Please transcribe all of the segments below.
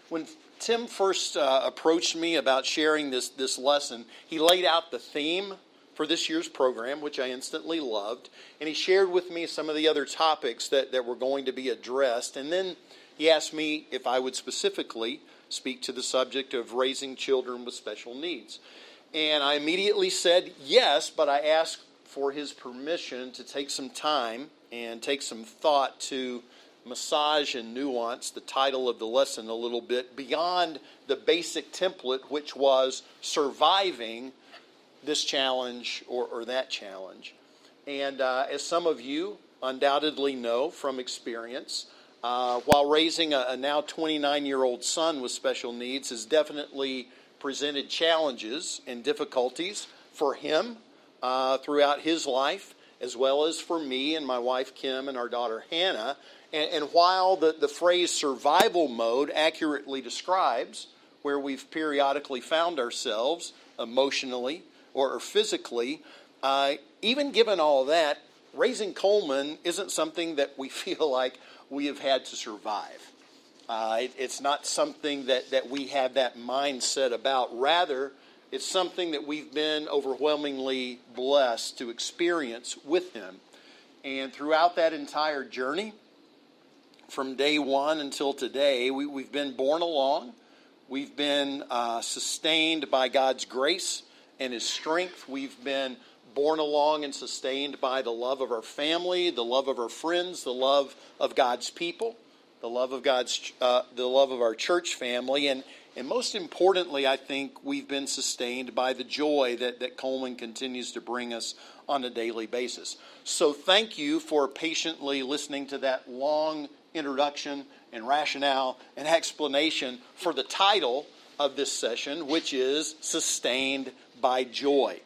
When Tim first approached me about sharing this lesson, he laid out the theme for this year's program, which I instantly loved, and he shared with me some of the other topics that were going to be addressed, and then he asked me if I would specifically speak to the subject of raising children with special needs. And I immediately said yes, but I asked for his permission to take some time and take some thought to massage and nuance the title of the lesson a little bit beyond the basic template, which was surviving this challenge or that challenge. And as some of you undoubtedly know from experience, while raising a now 29-year-old son with special needs has definitely presented challenges and difficulties for him throughout his life, as well as for me and my wife Kim and our daughter Hannah. And while the phrase survival mode accurately describes where we've periodically found ourselves emotionally or physically, even given all that, raising Coleman isn't something that we feel like we have had to survive. It's not something that we have that mindset about. Rather, it's something that we've been overwhelmingly blessed to experience with him. And throughout that entire journey, from day one until today, we've been borne along. We've been sustained by God's grace and His strength. We've been borne along and sustained by the love of our family, the love of our friends, the love of God's people, the love of our church family, and most importantly, I think we've been sustained by the joy that Coleman continues to bring us on a daily basis. So thank you for patiently listening to that long introduction and rationale and explanation for the title of this session, which is Sustained by Joy,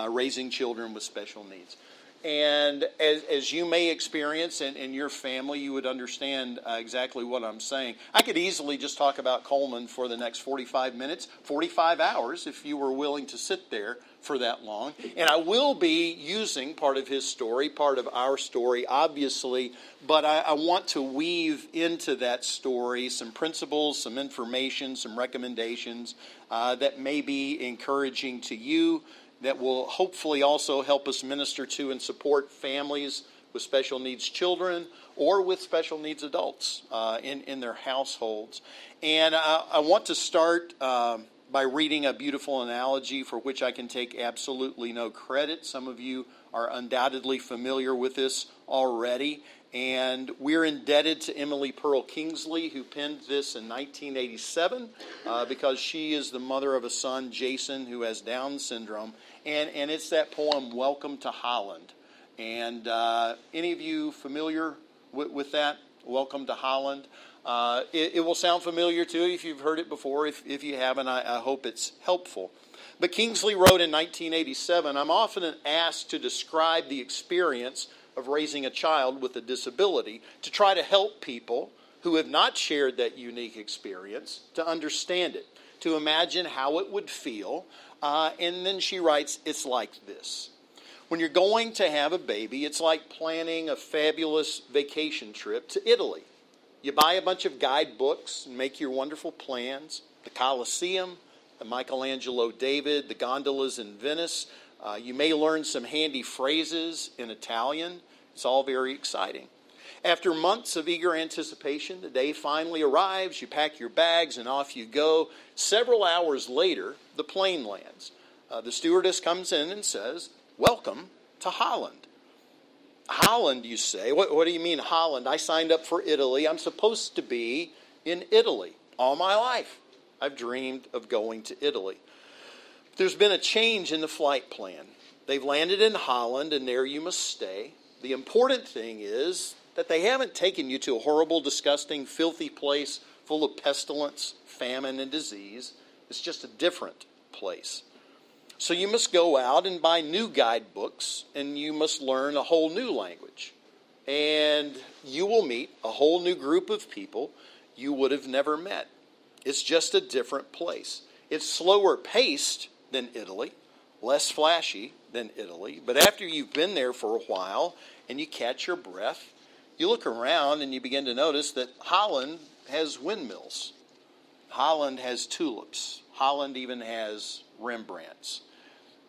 Raising Children with Special Needs. And as you may experience in your family, you would understand exactly what I'm saying. I could easily just talk about Coleman for the next 45 minutes, 45 hours, if you were willing to sit there for that long. And I will be using part of his story, part of our story, obviously, but I want to weave into that story some principles, some information, some recommendations that may be encouraging to you, that will hopefully also help us minister to and support families with special needs children or with special needs adults in their households. And I want to start by reading a beautiful analogy for which I can take absolutely no credit. Some of you are undoubtedly familiar with this already. And we're indebted to Emily Pearl Kingsley, who penned this in 1987, because she is the mother of a son, Jason, who has Down syndrome. And it's that poem, Welcome to Holland. And any of you familiar with that? Welcome to Holland. It will sound familiar to you if you've heard it before. If you haven't, I hope it's helpful. But Kingsley wrote in 1987, I'm often asked to describe the experience of raising a child with a disability to try to help people who have not shared that unique experience to understand it, to imagine how it would feel. And then she writes, it's like this. When you're going to have a baby, it's like planning a fabulous vacation trip to Italy. You buy a bunch of guidebooks and make your wonderful plans. The Colosseum, the Michelangelo David, the gondolas in Venice. You may learn some handy phrases in Italian. It's all very exciting. After months of eager anticipation, the day finally arrives. You pack your bags and off you go. Several hours later, the plane lands. The stewardess comes in and says, welcome to Holland. Holland, you say? What do you mean Holland? I signed up for Italy. I'm supposed to be in Italy all my life. I've dreamed of going to Italy. There's been a change in the flight plan. They've landed in Holland, and there you must stay. The important thing is that they haven't taken you to a horrible, disgusting, filthy place full of pestilence, famine, and disease. It's just a different place. So you must go out and buy new guidebooks, and you must learn a whole new language. And you will meet a whole new group of people you would have never met. It's just a different place. It's slower paced than Italy, less flashy than Italy. But after you've been there for a while and you catch your breath, you look around and you begin to notice that Holland has windmills. Holland has tulips. Holland even has Rembrandts.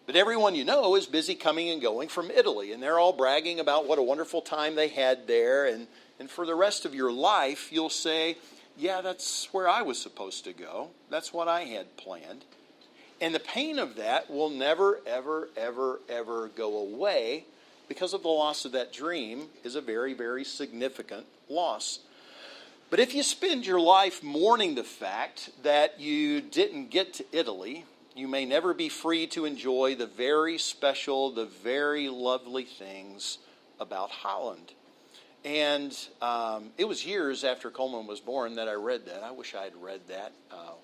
But everyone you know is busy coming and going from Italy, and they're all bragging about what a wonderful time they had there. And for the rest of your life, you'll say, yeah, that's where I was supposed to go. That's what I had planned. And the pain of that will never, ever, ever, ever go away, because of the loss of that dream is a very, very significant loss. But if you spend your life mourning the fact that you didn't get to Italy, you may never be free to enjoy the very special, the very lovely things about Holland. And it was years after Coleman was born that I read that. I wish I had read that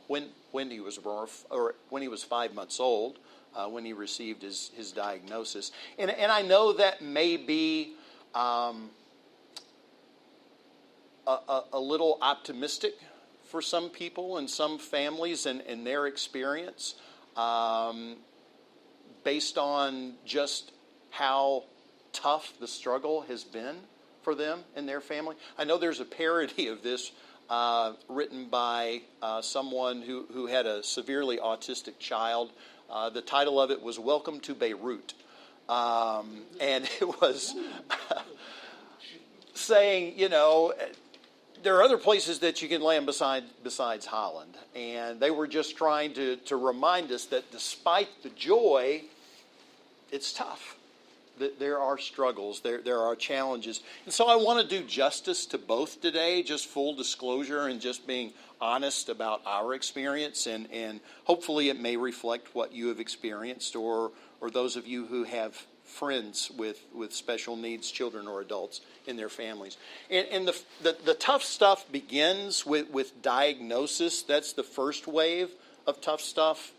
when he was born, or when he was 5 months old, when he received his diagnosis. And I know that may be a little optimistic for some people and some families and their experience, based on just how tough the struggle has been for them and their family. I know there's a parody of this written by someone who had a severely autistic child. The title of it was "Welcome to Beirut," and it was saying, there are other places that you can land besides Holland. And they were just trying to remind us that despite the joy, it's tough. That there are struggles, there are challenges. And so I want to do justice to both today, just full disclosure and just being honest about our experience. And hopefully it may reflect what you have experienced, or those of you who have friends with special needs, children or adults in their families. And the tough stuff begins with diagnosis. That's the first wave of tough stuff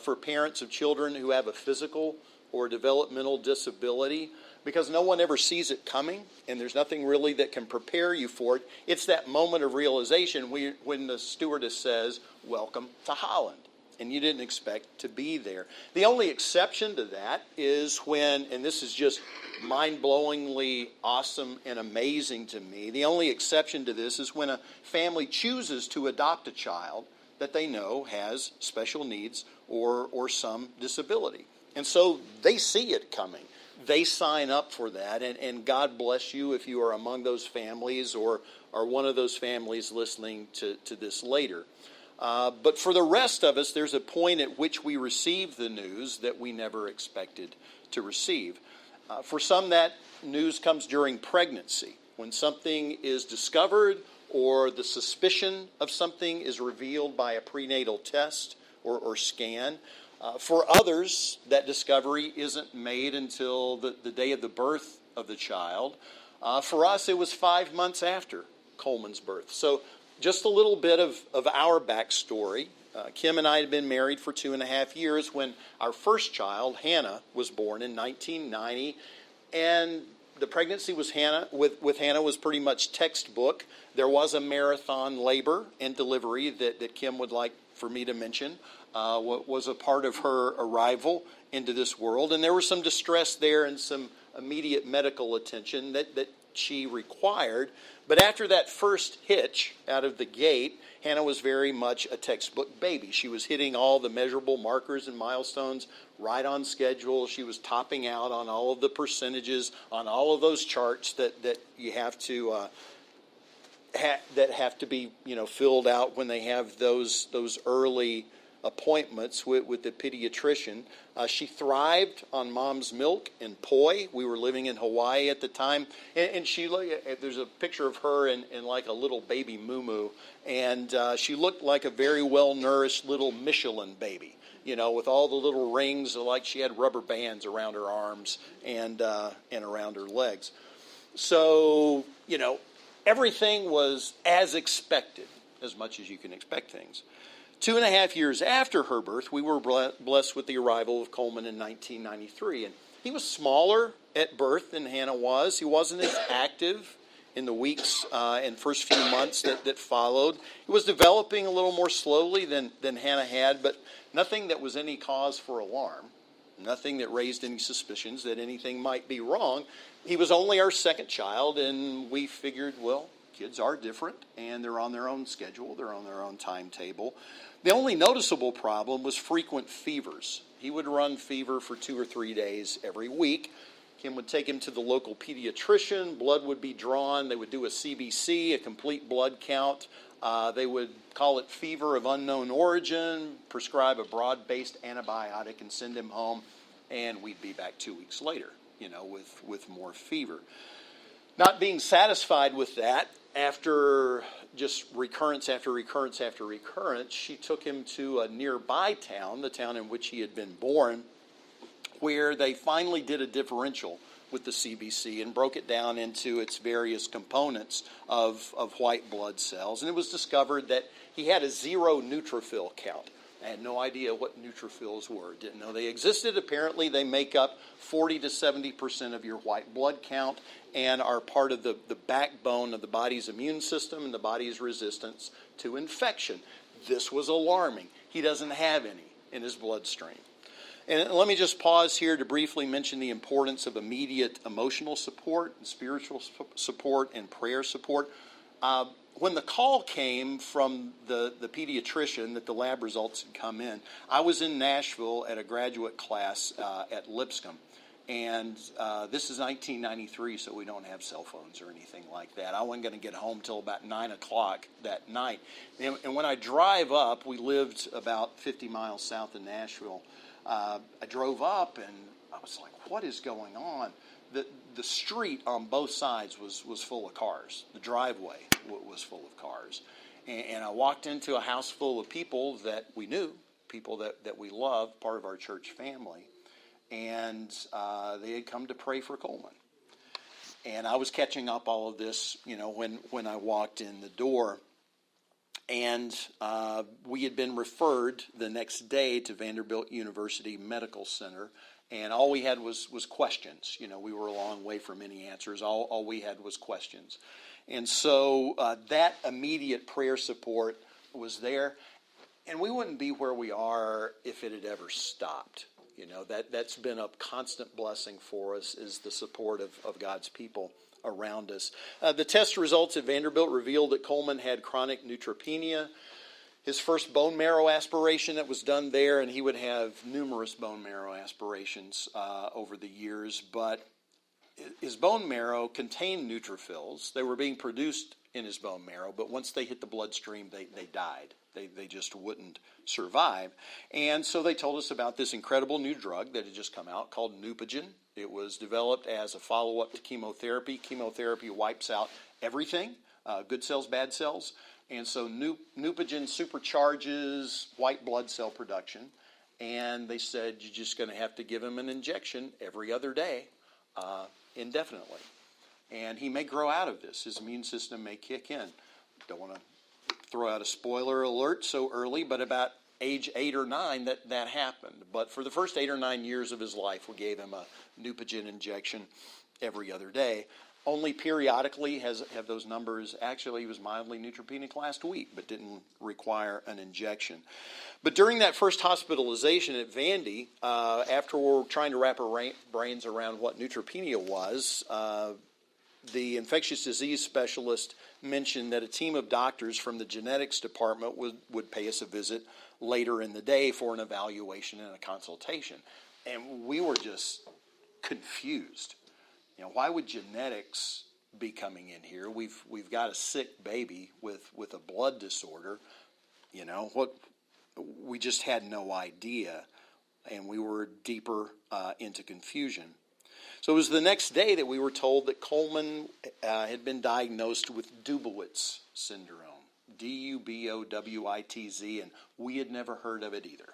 for parents of children who have a physical or developmental disability, because no one ever sees it coming, and there's nothing really that can prepare you for it. It's that moment of realization when the stewardess says, "Welcome to Holland," and you didn't expect to be there. The only exception to that is when, and this is just mind-blowingly awesome and amazing to me, the only exception to this is when a family chooses to adopt a child that they know has special needs or some disability. And so they see it coming. They sign up for that, and God bless you if you are among those families or are one of those families listening to this later. But for the rest of us, there's a point at which we receive the news that we never expected to receive. For some, that news comes during pregnancy, when something is discovered or the suspicion of something is revealed by a prenatal test or scan. For others, that discovery isn't made until the day of the birth of the child. For us, it was 5 months after Coleman's birth. So just a little bit of our backstory. Kim and I had been married for 2.5 years when our first child, Hannah, was born in 1990. And the pregnancy with Hannah was pretty much textbook. There was a marathon labor and delivery that Kim would like for me to mention. What was a part of her arrival into this world. And there was some distress there and some immediate medical attention that she required. But after that first hitch out of the gate, Hannah was very much a textbook baby. She was hitting all the measurable markers and milestones right on schedule. She was topping out on all of the percentages, on all of those charts that you have to that have to be filled out when they have those early appointments with the pediatrician. She thrived on mom's milk and poi. We were living in Hawaii at the time, and there's a picture of her in like a little baby moo-moo, and she looked like a very well-nourished little Michelin baby, with all the little rings, like she had rubber bands around her arms and around her legs. So, everything was as expected, as much as you can expect things. 2.5 years after her birth, we were blessed with the arrival of Coleman in 1993. And he was smaller at birth than Hannah was. He wasn't as active in the weeks and first few months that followed. He was developing a little more slowly than Hannah had, but nothing that was any cause for alarm. Nothing that raised any suspicions that anything might be wrong. He was only our second child, and we figured, well, kids are different, and they're on their own schedule, they're on their own timetable. The only noticeable problem was frequent fevers. He would run fever for 2 or 3 days every week. Kim would take him to the local pediatrician, blood would be drawn, they would do a CBC, a complete blood count. They would call it fever of unknown origin, prescribe a broad-based antibiotic, and send him home, and we'd be back 2 weeks later, with more fever. Not being satisfied with that, after just recurrence after recurrence after recurrence, she took him to a nearby town, the town in which he had been born, where they finally did a differential with the CBC and broke it down into its various components of white blood cells. And it was discovered that he had a 0 neutrophil count. I had no idea what neutrophils were. Didn't know they existed. Apparently, they make up 40 to 70% of your white blood count and are part of the backbone of the body's immune system and the body's resistance to infection. This was alarming. He doesn't have any in his bloodstream. And let me just pause here to briefly mention the importance of immediate emotional support and spiritual support and prayer support. When the call came from the pediatrician that the lab results had come in, I was in Nashville at a graduate class at Lipscomb. And this is 1993, so we don't have cell phones or anything like that. I wasn't going to get home till about 9 o'clock that night. And when I drive up, we lived about 50 miles south of Nashville. I drove up and I was like, what is going on? The street on both sides was full of cars. The driveway was full of cars. And I walked into a house full of people that we knew, people that we loved, part of our church family. And they had come to pray for Coleman. And I was catching up all of this, when I walked in the door. And we had been referred the next day to Vanderbilt University Medical Center, and all we had was questions. We were a long way from any answers. All we had was questions. And so that immediate prayer support was there, and we wouldn't be where we are if it had ever stopped. That's been a constant blessing for us, is the support of God's people around us. The test results at Vanderbilt revealed that Coleman had chronic neutropenia. His first bone marrow aspiration that was done there, and he would have numerous bone marrow aspirations over the years, but his bone marrow contained neutrophils. They were being produced in his bone marrow, but once they hit the bloodstream, they died. They just wouldn't survive. And so they told us about this incredible new drug that had just come out called Neupogen. It was developed as a follow-up to chemotherapy. Chemotherapy wipes out everything, good cells, bad cells. And so Neupogen supercharges white blood cell production. And they said, you're just going to have to give him an injection every other day indefinitely. And he may grow out of this. His immune system may kick in. Don't want to throw out a spoiler alert so early, but about age 8 or 9 that happened. But for the first 8 or 9 years of his life, we gave him a Neupogen injection every other day. Only periodically have those numbers. Actually, he was mildly neutropenic last week, but didn't require an injection. But during that first hospitalization at Vandy, after we were trying to wrap our brains around what neutropenia was, the infectious disease specialist mentioned that a team of doctors from the genetics department would pay us a visit later in the day for an evaluation and a consultation. And we were just confused. Why would genetics be coming in here? We've got a sick baby with a blood disorder. We just had no idea, and we were deeper into confusion. So it was the next day that we were told that Coleman had been diagnosed with Dubowitz syndrome, Dubowitz, and we had never heard of it either.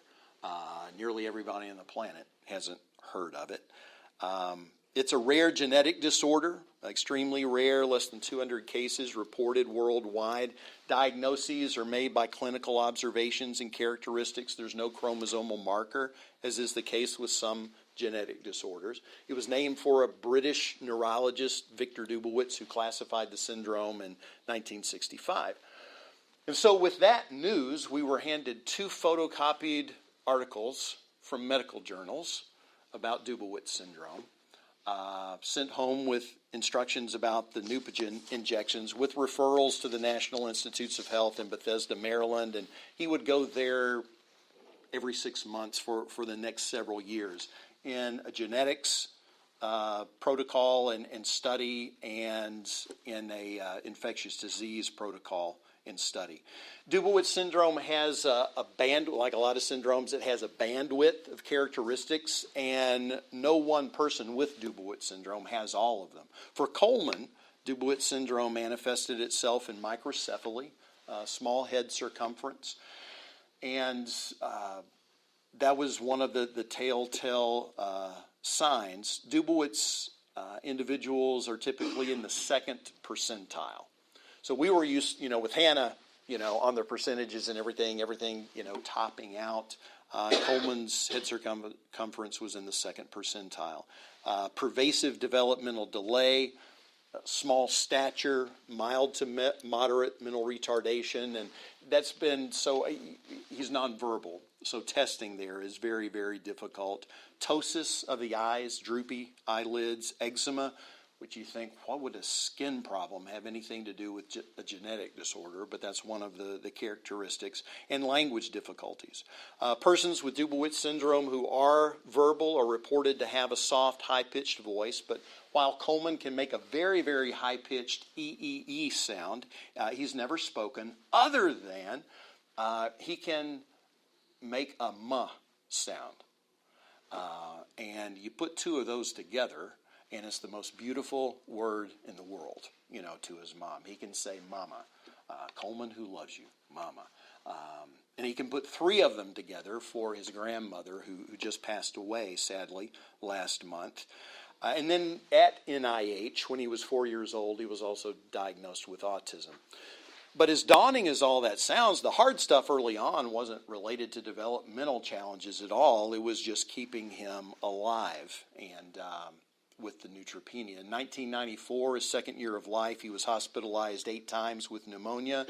Nearly everybody on the planet hasn't heard of it. It's a rare genetic disorder, extremely rare, less than 200 cases reported worldwide. Diagnoses are made by clinical observations and characteristics. There's no chromosomal marker, as is the case with some genetic disorders. It was named for a British neurologist, Victor Dubowitz, who classified the syndrome in 1965. And so with that news, we were handed 2 photocopied articles from medical journals about Dubowitz syndrome. sent home with instructions about the Neupogen injections with referrals to the National Institutes of Health in Bethesda, Maryland, and he would go there every 6 months for the next several years in a genetics protocol and study, and in a infectious disease protocol and study. Dubowitz syndrome has a band, like a lot of syndromes, it has a bandwidth of characteristics, and no one person with Dubowitz syndrome has all of them. For Coleman, Dubowitz syndrome manifested itself in microcephaly, small head circumference, and that was one of the telltale signs. Dubowitz individuals are typically in the second percentile. So we were used, with Hannah, on the percentages and everything, topping out. Coleman's head circumference was in the second percentile. Pervasive developmental delay, small stature, mild to moderate mental retardation, and that's been he's nonverbal. So testing there is very, very difficult. Ptosis of the eyes, droopy eyelids, eczema, which you think, what would a skin problem have anything to do with a genetic disorder? But that's one of the characteristics. And language difficulties. Persons with Dubowitz syndrome who are verbal are reported to have a soft, high-pitched voice, but while Coleman can make a very, very high-pitched E sound, he's never spoken, other than he can make a "m" sound. And you put two of those together, and it's the most beautiful word in the world, to his mom. He can say mama. Coleman, who loves you, mama. And he can put three of them together for his grandmother, who just passed away, sadly, last month. And then at NIH, when he was 4 years old, he was also diagnosed with autism. But as daunting as all that sounds, the hard stuff early on wasn't related to developmental challenges at all. It was just keeping him alive and with the neutropenia. In 1994, his second year of life, he was hospitalized 8 times with pneumonia.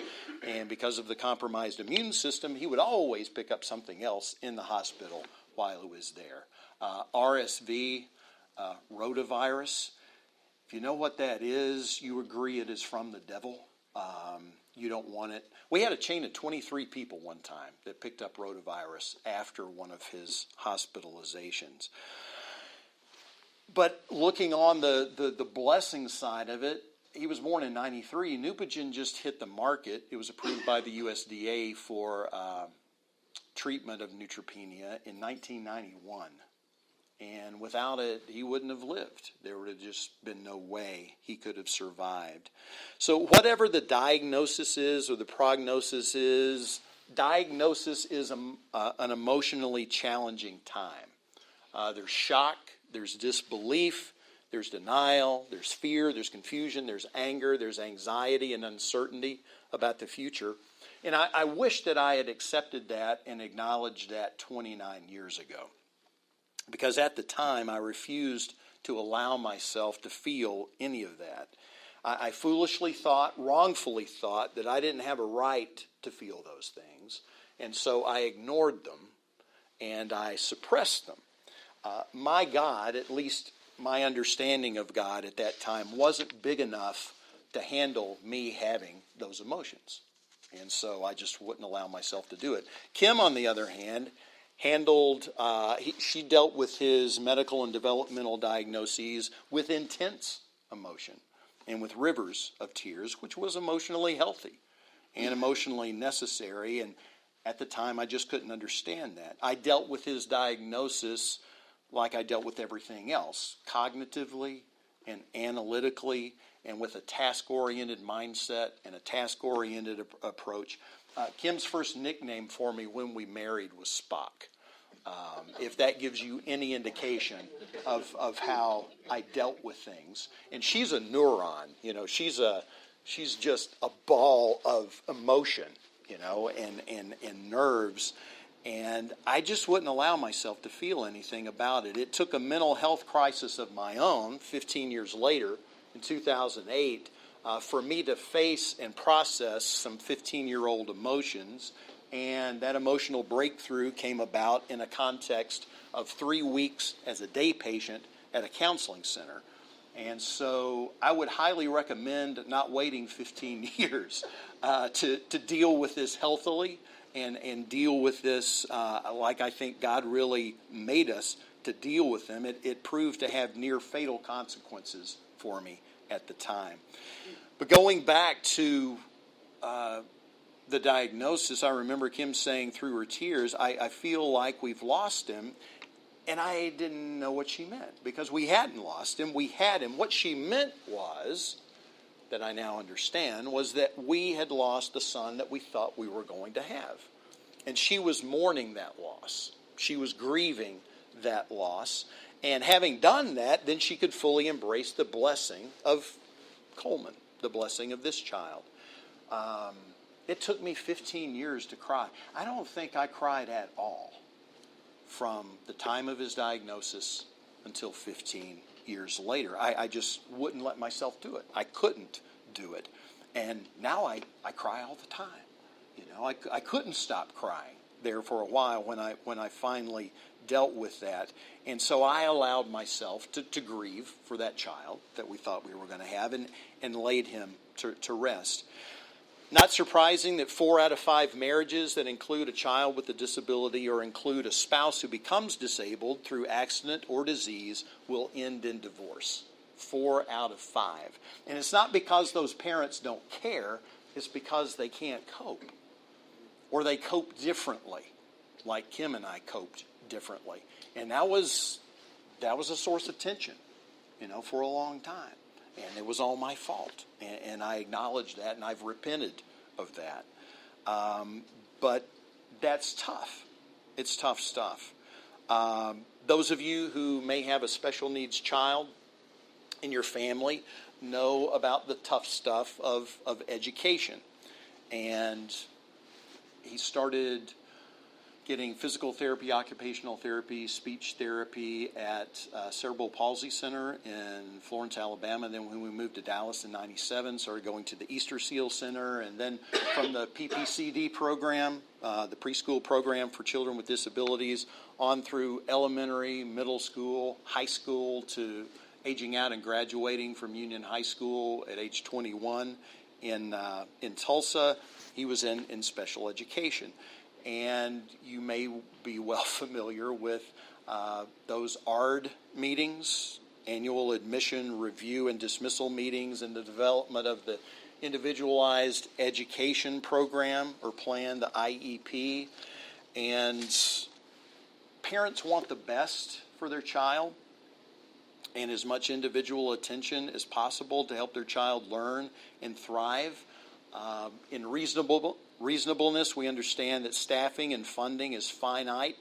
And because of the compromised immune system, he would always pick up something else in the hospital while he was there. RSV, rotavirus. If you know what that is, you agree it is from the devil. You don't want it. We had a chain of 23 people one time that picked up rotavirus after one of his hospitalizations. But looking on the blessing side of it, he was born in 93. Neupogen just hit the market. It was approved by the USDA for treatment of neutropenia in 1991. And without it, he wouldn't have lived. There would have just been no way he could have survived. So whatever the diagnosis is or the prognosis is, diagnosis is an emotionally challenging time. There's shock, there's disbelief, there's denial, there's fear, there's confusion, there's anger, there's anxiety and uncertainty about the future. And I wish that I had accepted that and acknowledged that 29 years ago. Because at the time, I refused to allow myself to feel any of that. I foolishly wrongfully thought, that I didn't have a right to feel those things. And so I ignored them and I suppressed them. My God, at least my understanding of God at that time, wasn't big enough to handle me having those emotions. And so I just wouldn't allow myself to do it. Kim, on the other hand, she dealt with his medical and developmental diagnoses with intense emotion and with rivers of tears, which was emotionally healthy and emotionally necessary. And at the time, I just couldn't understand that. I dealt with his diagnosis like I dealt with everything else, cognitively and analytically, and with a task-oriented mindset and a task-oriented approach. Kim's first nickname for me when we married was Spock. If that gives you any indication of how I dealt with things. And she's a neuron, she's just a ball of emotion, and nerves. And I just wouldn't allow myself to feel anything about it. It took a mental health crisis of my own 15 years later, in 2008, for me to face and process some 15-year-old emotions. And that emotional breakthrough came about in a context of 3 weeks as a day patient at a counseling center. And so I would highly recommend not waiting 15 years to deal with this healthily and deal with this like I think God really made us to deal with them. It proved to have near fatal consequences for me at the time. But going back to the diagnosis, I remember Kim saying through her tears, I feel like we've lost him. And I didn't know what she meant, because we hadn't lost him. We had him. What she meant was, that I now understand, was that we had lost the son that we thought we were going to have. And she was mourning that loss. She was grieving that loss. And having done that, then she could fully embrace the blessing of Coleman, the blessing of this child. It took me 15 years to cry. I don't think I cried at all from the time of his diagnosis until 15 years later. I just wouldn't let myself do it. I couldn't do it. And now I cry all the time. You know, I couldn't stop crying there for a while when I finally dealt with that. And so I allowed myself to grieve for that child that we thought we were going to have and laid him to rest. Not surprising that 4 out of 5 marriages that include a child with a disability or include a spouse who becomes disabled through accident or disease will end in divorce. 4 out of 5. And it's not because those parents don't care, it's because they can't cope. Or they cope differently, like Kim and I coped differently. And that was a source of tension, for a long time. And it was all my fault. And I acknowledge that, and I've repented of that. But that's tough. It's tough stuff. Those of you who may have a special needs child in your family know about the tough stuff of education. And he started getting physical therapy, occupational therapy, speech therapy at Cerebral Palsy Center in Florence, Alabama. Then when we moved to Dallas in 97, started going to the Easter Seal Center. And then from the PPCD program, the preschool program for children with disabilities, on through elementary, middle school, high school, to aging out and graduating from Union High School at age 21 in Tulsa. He was in special education. And you may be well familiar with those ARD meetings, annual admission review and dismissal meetings, and the development of the individualized education program or plan, the IEP. And parents want the best for their child and as much individual attention as possible to help their child learn and thrive. In reasonableness, we understand that staffing and funding is finite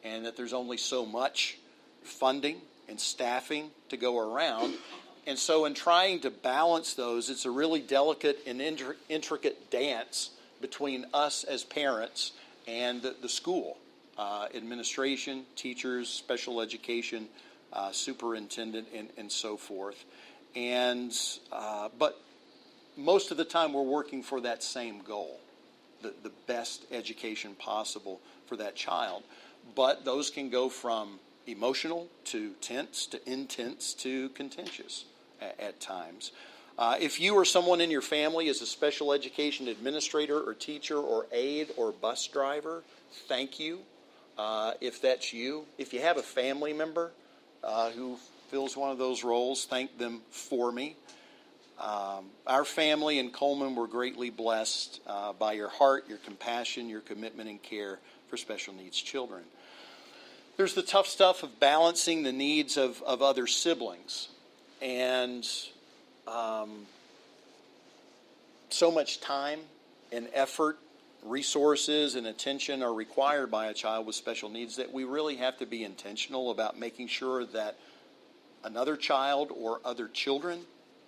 and that there's only so much funding and staffing to go around. And so in trying to balance those, it's a really delicate and intricate dance between us as parents and the school, administration, teachers, special education, superintendent, and so forth. But most of the time we're working for that same goal, the best education possible for that child. But those can go from emotional to tense to intense to contentious at times. If you or someone in your family is a special education administrator or teacher or aide or bus driver, thank you. If that's you. If you have a family member who fills one of those roles, thank them for me. Our family in Coleman were greatly blessed by your heart, your compassion, your commitment and care for special needs children. There's the tough stuff of balancing the needs of other siblings. And so much time and effort, resources and attention are required by a child with special needs that we really have to be intentional about making sure that another child or other children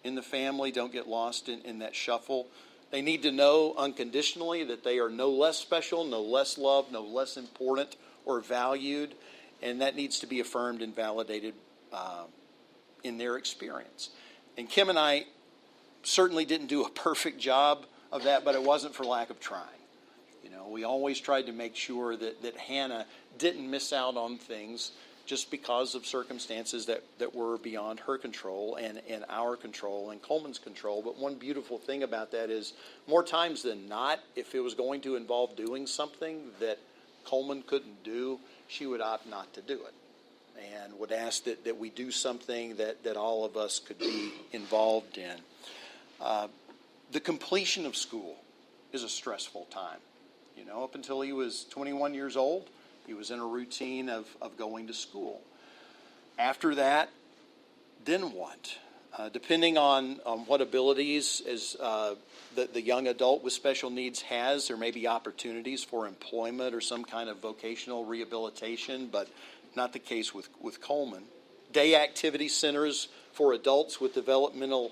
in the family don't get lost in that shuffle. They need to know unconditionally that they are no less special, no less loved, no less important or valued, and that needs to be affirmed and validated in their experience. And Kim and I certainly didn't do a perfect job of that, but it wasn't for lack of trying. We always tried to make sure that Hannah didn't miss out on things just because of circumstances that were beyond her control and our control and Coleman's control. But one beautiful thing about that is, more times than not, if it was going to involve doing something that Coleman couldn't do, she would opt not to do it and would ask that we do something that all of us could be involved in. The completion of school is a stressful time. Up until he was 21 years old, he was in a routine of going to school. After that, then what? Depending on what abilities as the young adult with special needs has, there may be opportunities for employment or some kind of vocational rehabilitation, but not the case with Coleman. Day activity centers for adults with developmental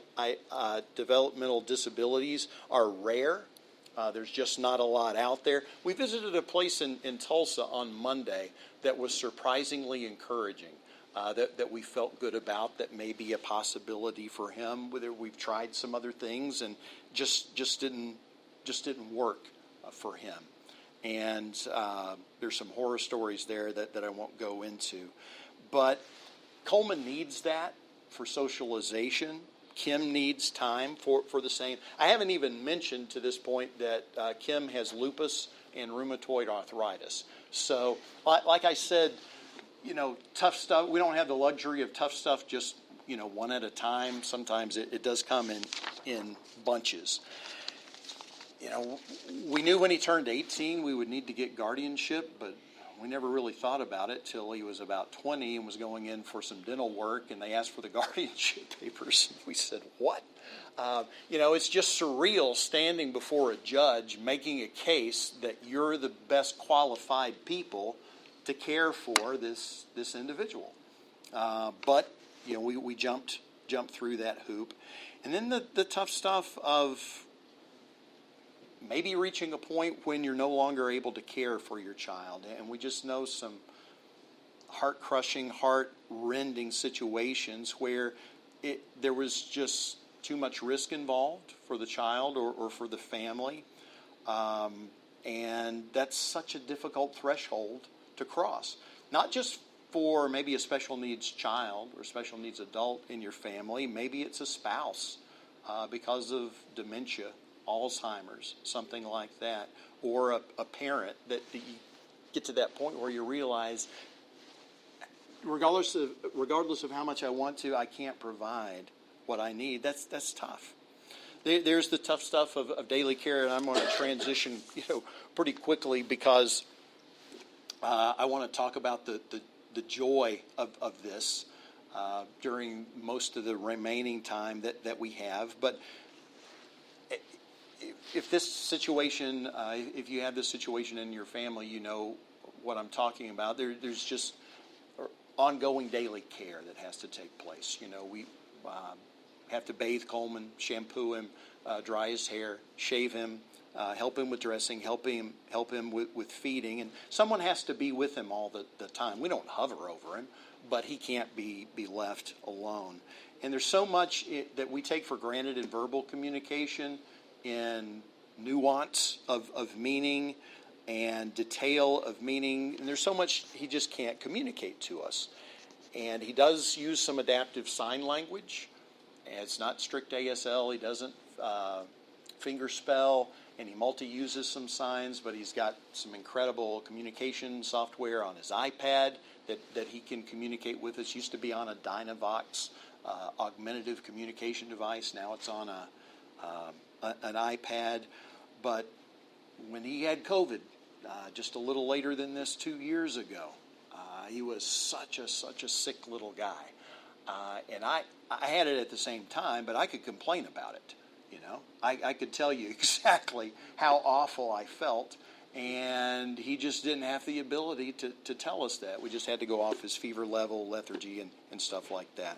disabilities are rare. There's just not a lot out there. We visited a place in Tulsa on Monday that was surprisingly encouraging, that we felt good about, that may be a possibility for him. Whether we've tried some other things and just didn't work for him. And there's some horror stories there that I won't go into. But Coleman needs that for socialization. Kim needs time for the same. I haven't even mentioned to this point that Kim has lupus and rheumatoid arthritis. So, like I said, tough stuff. We don't have the luxury of tough stuff just, one at a time. Sometimes it does come in bunches. We knew when he turned 18 we would need to get guardianship, but we never really thought about it till he was about 20 and was going in for some dental work, and they asked for the guardianship papers. And we said, what? It's just surreal standing before a judge making a case that you're the best qualified people to care for this individual. But we jumped through that hoop. And then the tough stuff of maybe reaching a point when you're no longer able to care for your child. And we just know some heart-crushing, heart-rending situations where there was just too much risk involved for the child or for the family. And that's such a difficult threshold to cross. Not just for maybe a special needs child or special needs adult in your family. Maybe it's a spouse because of dementia, Alzheimer's, something like that, or a parent that you get to that point where you realize, regardless of how much I want to, I can't provide what I need. That's tough. There's the tough stuff of daily care, and I'm going to transition pretty quickly because I want to talk about the joy of this during most of the remaining time that we have. But if this situation, if you have this situation in your family, you know what I'm talking about. There's just ongoing daily care that has to take place. We have to bathe Coleman, shampoo him, dry his hair, shave him, help him with dressing, help him with feeding, and someone has to be with him all the time. We don't hover over him, but he can't be left alone. And there's so much that we take for granted in verbal communication, in nuance of meaning and detail of meaning. And there's so much he just can't communicate to us. And he does use some adaptive sign language. And it's not strict ASL. He doesn't finger spell, and he multi-uses some signs, but he's got some incredible communication software on his iPad that he can communicate with us. Used to be on a Dynavox augmentative communication device. Now it's on an iPad. But when he had COVID, just a little later than this, 2 years ago, he was such a sick little guy. And I had it at the same time, but I could complain about it. I could tell you exactly how awful I felt, and he just didn't have the ability to tell us that. We just had to go off his fever level, lethargy, and stuff like that.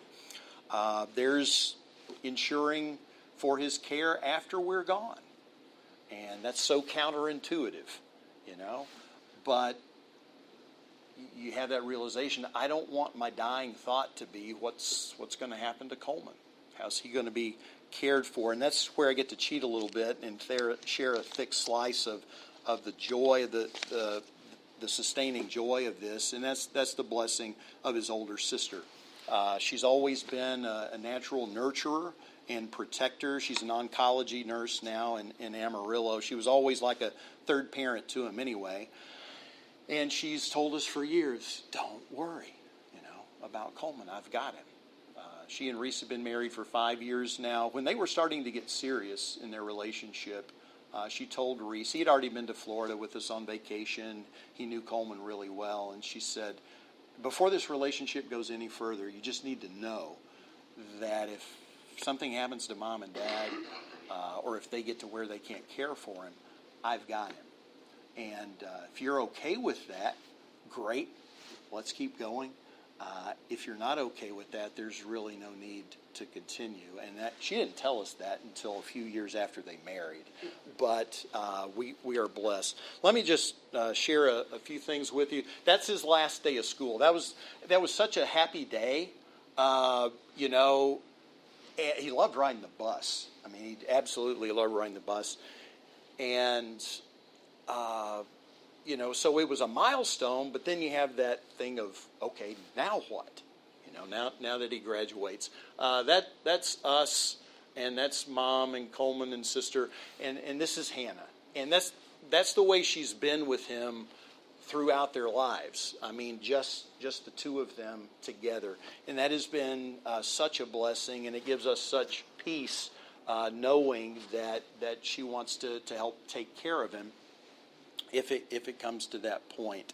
There's ensuring for his care after we're gone, and that's so counterintuitive, but you have that realization. I don't want my dying thought to be what's going to happen to Coleman. How's he going to be cared for? And that's where I get to cheat a little bit and share a thick slice of the joy, the the sustaining joy of this, and that's the blessing of his older sister. She's always been a natural nurturer and protector. She's an oncology nurse now in Amarillo. She was always like a third parent to him anyway. And she's told us for years, don't worry, about Coleman. I've got him. She and Reese have been married for 5 years now. When they were starting to get serious in their relationship, she told Reese, he had already been to Florida with us on vacation. He knew Coleman really well. And she said, before this relationship goes any further, you just need to know that if something happens to mom and dad, or if they get to where they can't care for him, I've got him. And if you're okay with that, great. Let's keep going. If you're not okay with that, there's really no need to continue. And that she didn't tell us that until a few years after they married. But we are blessed. Let me just share a few things with you. That's his last day of school. That was such a happy day. He loved riding the bus. I mean, he absolutely loved riding the bus. And so it was a milestone, but then you have that thing of, okay, now what? Now that he graduates. That's us, and that's mom and Coleman and sister, and this is Hannah. And that's the way she's been with him throughout their lives. I mean, just the two of them together. And that has been such a blessing, and it gives us such peace knowing that she wants to help take care of him if it comes to that point.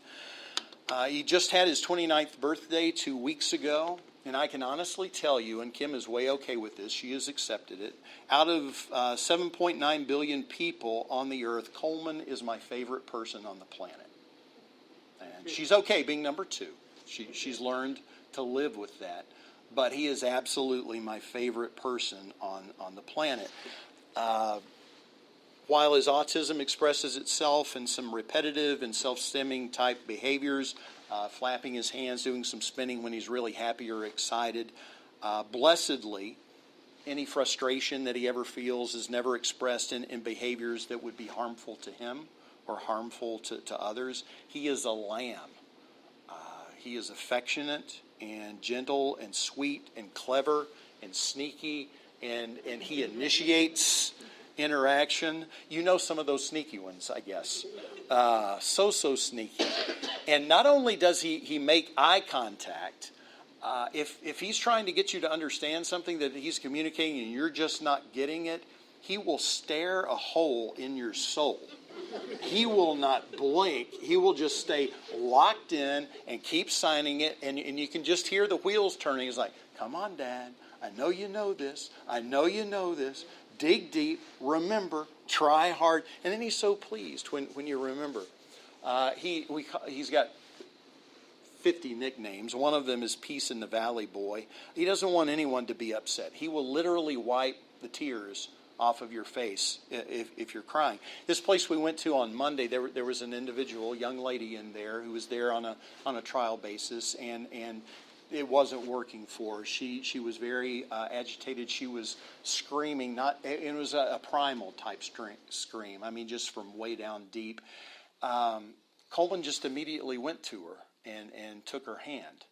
He just had his 29th birthday 2 weeks ago, and I can honestly tell you, and Kim is way okay with this, she has accepted it, out of 7.9 billion people on the earth, Coleman is my favorite person on the planet. And she's okay being number two. She's learned to live with that. But he is absolutely my favorite person on the planet. While his autism expresses itself in some repetitive and self-stimming type behaviors, flapping his hands, doing some spinning when he's really happy or excited, blessedly, any frustration that he ever feels is never expressed in behaviors that would be harmful to him or harmful to others. He is a lamb. He is affectionate and gentle and sweet and clever and sneaky, and he initiates interaction. Some of those sneaky ones, I guess. So sneaky. And not only does he make eye contact, if he's trying to get you to understand something that he's communicating and you're just not getting it, he will stare a hole in your soul. He will not blink. He will just stay locked in and keep signing it. And you can just hear the wheels turning. It's like, come on, Dad. I know you know this. I know you know this. Dig deep. Remember. Try hard. And then he's so pleased when you remember. He's got 50 nicknames. One of them is Peace in the Valley Boy. He doesn't want anyone to be upset. He will literally wipe the tears off of your face if you're crying. This place we went to on Monday, there was an individual, young lady in there who was there on a trial basis, and it wasn't working for her. She was very agitated. She was screaming. It was a primal type scream. I mean, just from way down deep. Coleman just immediately went to her and took her hand.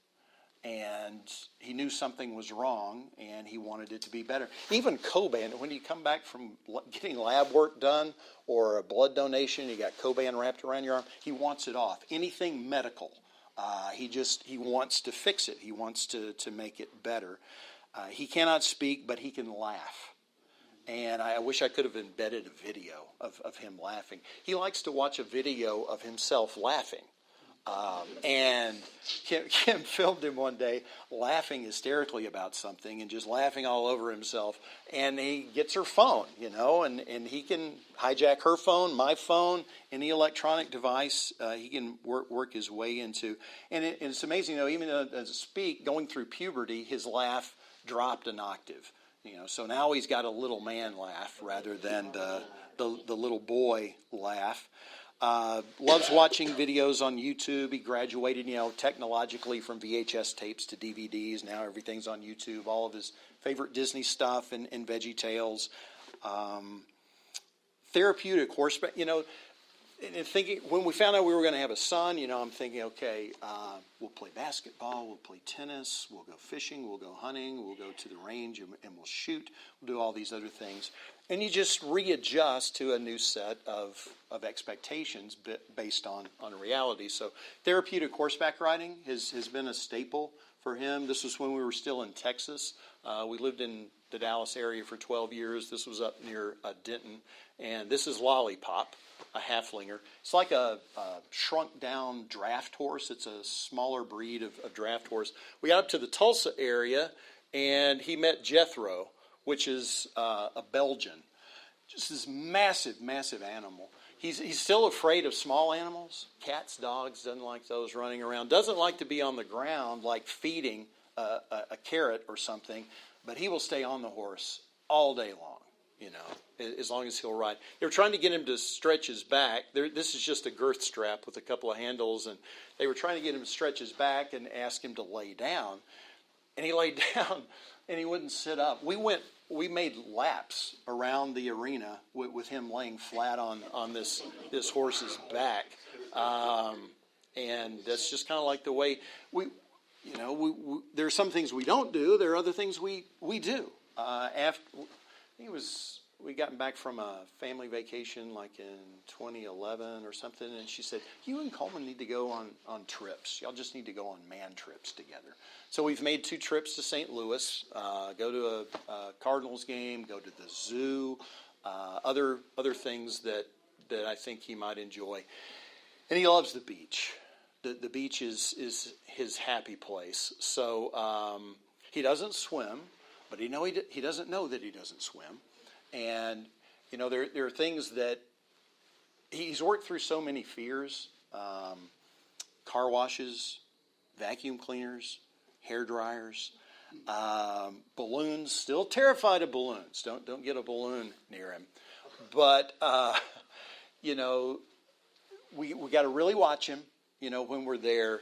And he knew something was wrong, and he wanted it to be better. Even Coban, when you come back from getting lab work done or a blood donation, you got Coban wrapped around your arm, he wants it off. Anything medical, he wants to fix it. He wants to make it better. He cannot speak, but he can laugh. And I wish I could have embedded a video of him laughing. He likes to watch a video of himself laughing. And Kim filmed him one day laughing hysterically about something and just laughing all over himself. And he gets her phone, and he can hijack her phone, my phone, any electronic device he can work his way into. And it's amazing, even as going through puberty, his laugh dropped an octave. So now he's got a little man laugh rather than the little boy laugh. Loves watching videos on YouTube. He graduated, technologically from VHS tapes to DVDs. Now everything's on YouTube. All of his favorite Disney stuff and Veggie Tales. Therapeutic horseback. and thinking, when we found out we were going to have a son, I'm thinking, okay, we'll play basketball, we'll play tennis, we'll go fishing, we'll go hunting, we'll go to the range, and we'll shoot, we'll do all these other things. And you just readjust to a new set of expectations based on reality. So therapeutic horseback riding has been a staple for him. This was when we were still in Texas. We lived in the Dallas area for 12 years. This was up near Denton. And this is Lollipop, a halflinger. It's like a shrunk-down draft horse. It's a smaller breed of draft horse. We got up to the Tulsa area, and he met Jethro, which is a Belgian. Just this massive, massive animal. He's still afraid of small animals. Cats, dogs, doesn't like those running around. Doesn't like to be on the ground like feeding a carrot or something, but he will stay on the horse all day long, as long as he'll ride. They were trying to get him to stretch his back. This is just a girth strap with a couple of handles, and they were trying to get him to stretch his back and ask him to lay down. And he laid down, and he wouldn't sit up. We made laps around the arena with him laying flat on this horse's back, and that's just kind of like the way we there are some things we don't do. There are other things we do. We gotten back from a family vacation like in 2011 or something, and she said, you and Coleman need to go on trips. Y'all just need to go on man trips together. So we've made 2 trips to St. Louis, go to a Cardinals game, go to the zoo, other things that I think he might enjoy. And he loves the beach. The beach is his happy place. So he doesn't swim, but he doesn't know that he doesn't swim. And, there are things that he's worked through so many fears, car washes, vacuum cleaners, hair dryers, balloons, still terrified of balloons. Don't get a balloon near him. But, we got to really watch him, when we're there.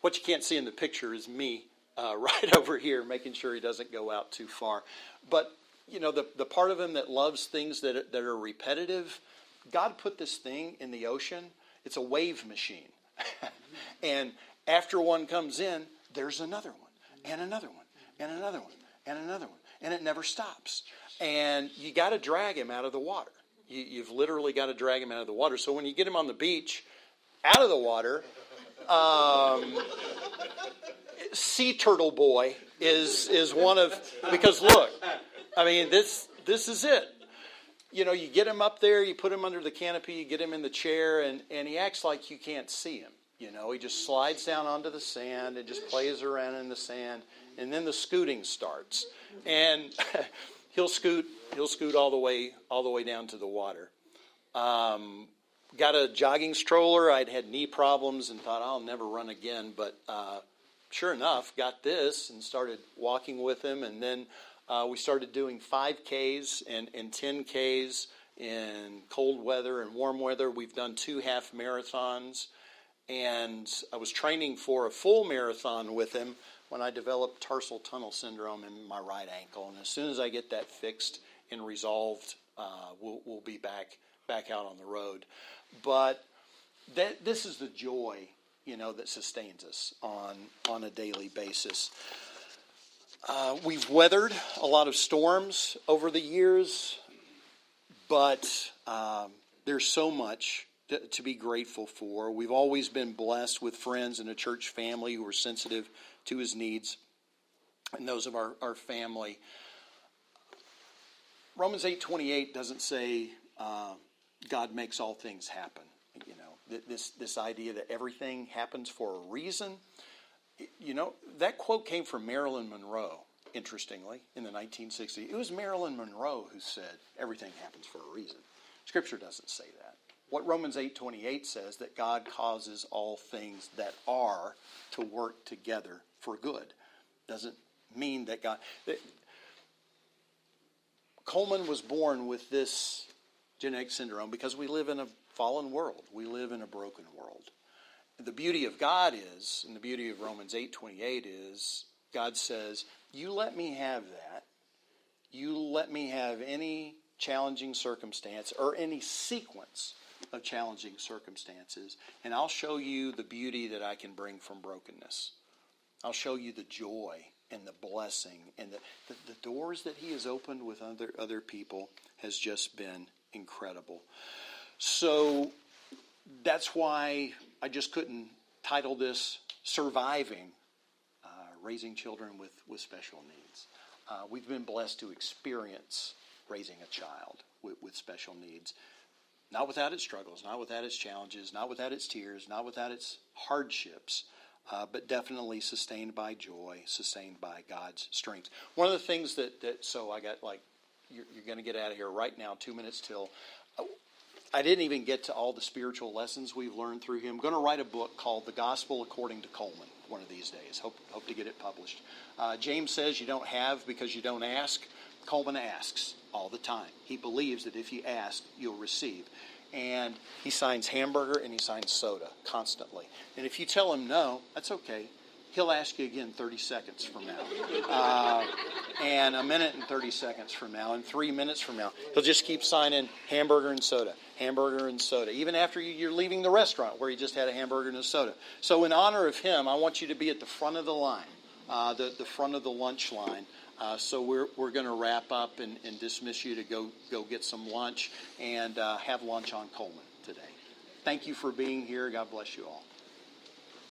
What you can't see in the picture is me right over here, making sure he doesn't go out too far. But the part of him that loves things that are repetitive, God put this thing in the ocean. It's a wave machine. And after one comes in, there's another one, and another one, and another one, and another one. And it never stops. And you got to drag him out of the water. You've literally got to drag him out of the water. So when you get him on the beach, out of the water, Sea Turtle Boy is one of, because look, I mean, this is it. You get him up there, you put him under the canopy, you get him in the chair, and he acts like you can't see him. He just slides down onto the sand and just plays around in the sand, and then the scooting starts. And he'll scoot all the way down to the water. Got a jogging stroller. I'd had knee problems and thought I'll never run again, but sure enough, got this and started walking with him, and then we started doing 5Ks and 10Ks in cold weather and warm weather. We've done 2 half marathons, and I was training for a full marathon with him when I developed tarsal tunnel syndrome in my right ankle. And as soon as I get that fixed and resolved, we'll be back out on the road. But this is the joy, that sustains us on a daily basis. We've weathered a lot of storms over the years, but there's so much to be grateful for. We've always been blessed with friends and a church family who are sensitive to his needs and those of our family. Romans 8:28 doesn't say God makes all things happen. This idea that everything happens for a reason. That quote came from Marilyn Monroe, interestingly, in the 1960s. It was Marilyn Monroe who said everything happens for a reason. Scripture doesn't say that. What Romans 8:28 says, that God causes all things that are to work together for good. Doesn't mean that God... Coleman was born with this genetic syndrome because we live in a fallen world. We live in a broken world. The beauty of God is, and the beauty of Romans 8:28 is, God says, you let me have that. You let me have any challenging circumstance or any sequence of challenging circumstances, and I'll show you the beauty that I can bring from brokenness. I'll show you the joy and the blessing and the doors that he has opened with other people has just been incredible. So that's why I just couldn't title this Surviving Raising Children with Special Needs. We've been blessed to experience raising a child with special needs. Not without its struggles, not without its challenges, not without its tears, not without its hardships, but definitely sustained by joy, sustained by God's strength. One of the things so I got you're going to get out of here right now, 2 minutes till. I didn't even get to all the spiritual lessons we've learned through him. I'm going to write a book called The Gospel According to Coleman one of these days. Hope to get it published. James says you don't have because you don't ask. Coleman asks all the time. He believes that if you ask, you'll receive. And he signs hamburger and he signs soda constantly. And if you tell him no, that's okay. He'll ask you again 30 seconds from now. And a minute and 30 seconds from now, and 3 minutes from now. He'll just keep signing hamburger and soda, even after you're leaving the restaurant where you just had a hamburger and a soda. So in honor of him, I want you to be at the front of the line, the front of the lunch line. So we're going to wrap up and dismiss you to go get some lunch and have lunch on Coleman today. Thank you for being here. God bless you all.